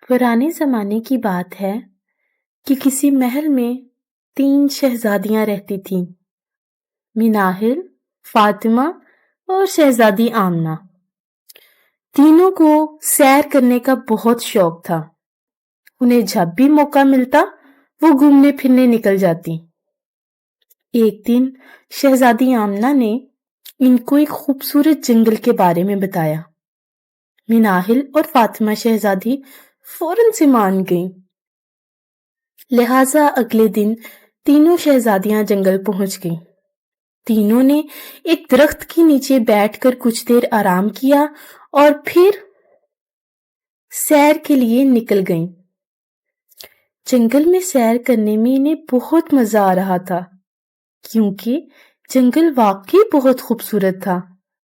पुराने ज़माने की बात है कि किसी महल में 3 शहज़ादियाँ रहती थीं, मिनाहिल, फातिमा और शहज़ादी आमना। तीनों को सैर करने का बहुत शौक था। उन्हें जब भी मौका मिलता, वो घूमने फिरने निकल जाती। एक दिन शहज़ादी आमना ने इनको एक खूबसूरत जंगल के बारे में बताया। मिनाहिल और फातिमा शहज़ादी फौरन से मान गईं। लिहाजा अगले दिन तीनों शहजादियां जंगल पहुंच गईं। तीनों ने एक दरख्त के नीचे बैठकर कुछ देर आराम किया और फिर सैर के लिए निकल गईं। जंगल में सैर करने में इन्हें बहुत मजा आ रहा था, क्योंकि जंगल वाकई बहुत खूबसूरत था।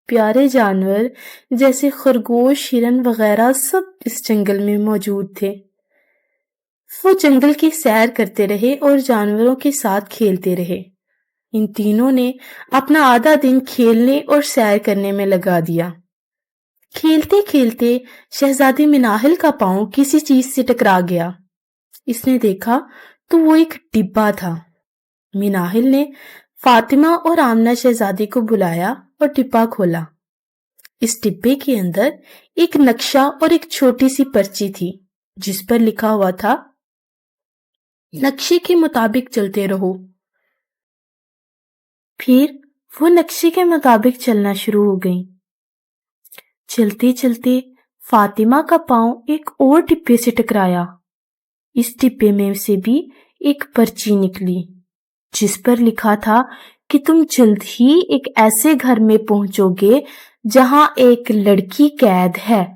प्यारे जानवर जैसे खरगोश, हिरन वगैरह सब इस जंगल में मौजूद थे। वो जंगल की सैर करते रहे और जानवरों के साथ खेलते रहे। इन तीनों ने अपना आधा दिन खेलने और सैर करने में लगा दिया। खेलते खेलते शहजादी मिनाहिल का पांव किसी चीज से टकरा गया। इसने देखा तो वो एक डिब्बा था। मिनाहिल ने फातिमा और आमना शहजादी को बुलाया और डिब्बा खोला। इस डिब्बे के अंदर एक नक्शा और एक छोटी सी पर्ची थी, जिस पर लिखा हुआ था, नक्शे के मुताबिक चलते रहो। फिर वो नक्शे के मुताबिक चलना शुरू हो गई। चलते चलते फातिमा का पांव एक और डिब्बे से टकराया। इस डिब्बे में से भी एक पर्ची निकली, जिस पर लिखा था कि तुम जल्द ही एक ऐसे घर में पहुंचोगे जहां एक लड़की कैद है।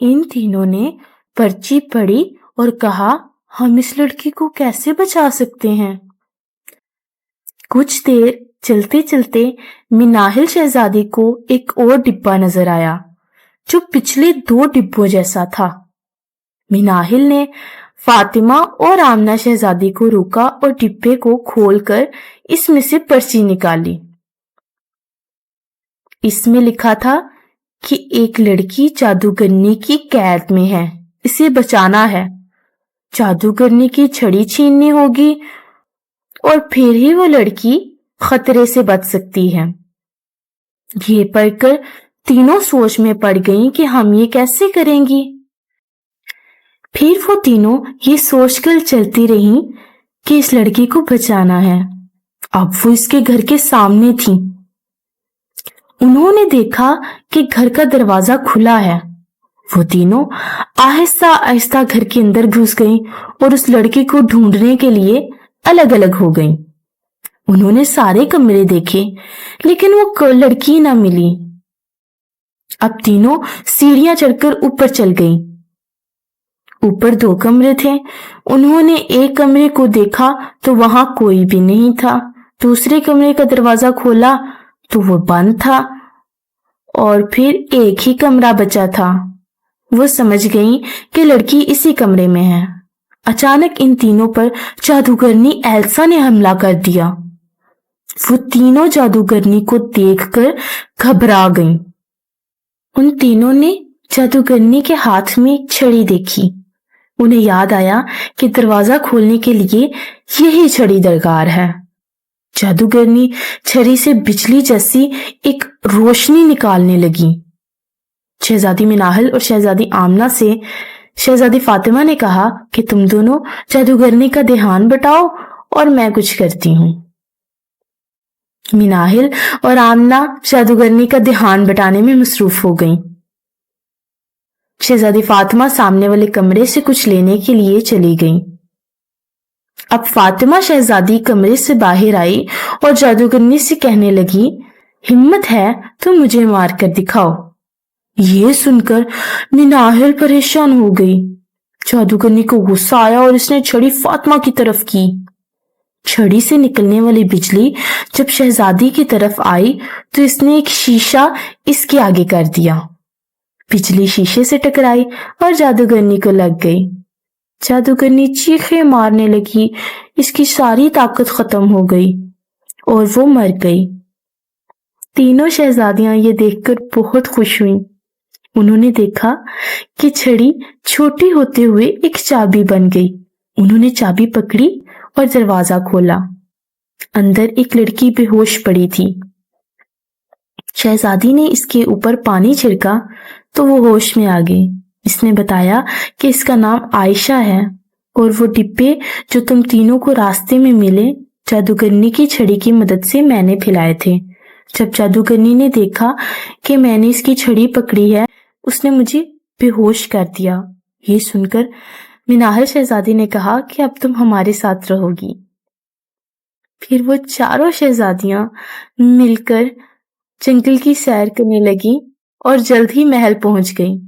इन तीनों ने पर्ची पढ़ी और कहा, हम इस लड़की को कैसे बचा सकते हैं। कुछ देर चलते चलते मिनाहिल शहजादी को एक और डिब्बा नजर आया, जो पिछले 2 डिब्बों जैसा था। मिनाहिल ने फातिमा और आमना शहजादी को रोका और डिब्बे को खोलकर इसमें से पर्ची निकाली। इसमें लिखा था कि एक लड़की जादूगरनी की कैद में है, इसे बचाना है। जादूगरनी की छड़ी छीननी होगी और फिर ही वो लड़की खतरे से बच सकती है। ये पढ़कर तीनों सोच में पड़ गईं कि हम ये कैसे करेंगी। फिर वो तीनों ये सोचकर चलती रहीं कि इस लड़की को बचाना है। अब वो इसके घर के सामने थी। उन्होंने देखा कि घर का दरवाजा खुला है। वो तीनों आहिस्ता आहिस्ता घर के अंदर घुस गईं और उस लड़की को ढूंढने के लिए अलग अलग हो गईं। उन्होंने सारे कमरे देखे, लेकिन वो लड़की ना मिली। अब तीनों सीढ़ियां चढ़कर ऊपर चल गईं। ऊपर 2 कमरे थे। उन्होंने एक कमरे को देखा तो वहां कोई भी नहीं था। दूसरे कमरे का दरवाजा खोला तो वो बंद था और फिर एक ही कमरा बचा था। वो समझ गईं कि लड़की इसी कमरे में है। अचानक इन तीनों पर जादूगरनी एल्सा ने हमला कर दिया। वो तीनों जादूगरनी को देखकर घबरा गईं। उन तीनों ने जादूगरनी के हाथ में एक छड़ी देखी। उन्हें याद आया कि दरवाजा खोलने के लिए यही छड़ी दरकार है। जादूगरनी छड़ी से बिजली जैसी एक रोशनी निकालने लगी। शहजादी मिनाहिल और शहजादी आमना से शहजादी फातिमा ने कहा कि तुम दोनों जादूगरनी का ध्यान बटाओ और मैं कुछ करती हूँ। मिनाहिल और आमना जादूगरनी का ध्यान बटाने में मसरूफ हो गईं। शहजादी फातिमा सामने वाले कमरे से कुछ लेने के लिए चली गईं। अब फातिमा शहजादी कमरे से बाहर आई और जादूगरनी से कहने लगी, हिम्मत है तो मुझे मार कर दिखाओ। ये सुनकर मिनाहिल परेशान हो गई। जादूगरनी को गुस्सा आया और इसने छड़ी फातिमा की तरफ की। छड़ी से निकलने वाली बिजली जब शहजादी की तरफ आई तो इसने एक शीशा इसके आगे कर दिया। बिजली शीशे से टकराई और जादूगरनी को लग गई। जादूगरनी चीखें मारने लगी। इसकी सारी ताकत खत्म हो गई और वो मर गई। तीनों शहजादियां ये देखकर बहुत खुश हुईं। उन्होंने देखा कि छड़ी छोटी होते हुए एक चाबी बन गई। उन्होंने चाबी पकड़ी और दरवाजा खोला। अंदर एक लड़की बेहोश पड़ी थी। शहजादी ने इसके ऊपर पानी छिड़का तो वो होश में आ गई। इसने बताया कि इसका नाम आयशा है और वो डिब्बे जो तुम तीनों को रास्ते में मिले जादूगरनी की छड़ी की मदद से मैंने फैलाए थे। जब जादूगरनी ने देखा कि मैंने इसकी छड़ी पकड़ी है, उसने मुझे बेहोश कर दिया। ये सुनकर मिनाहल शहजादी ने कहा कि अब तुम हमारे साथ रहोगी। फिर वो चारों शहजादियां मिलकर जंगल की सैर करने लगी और जल्द ही महल पहुंच गईं।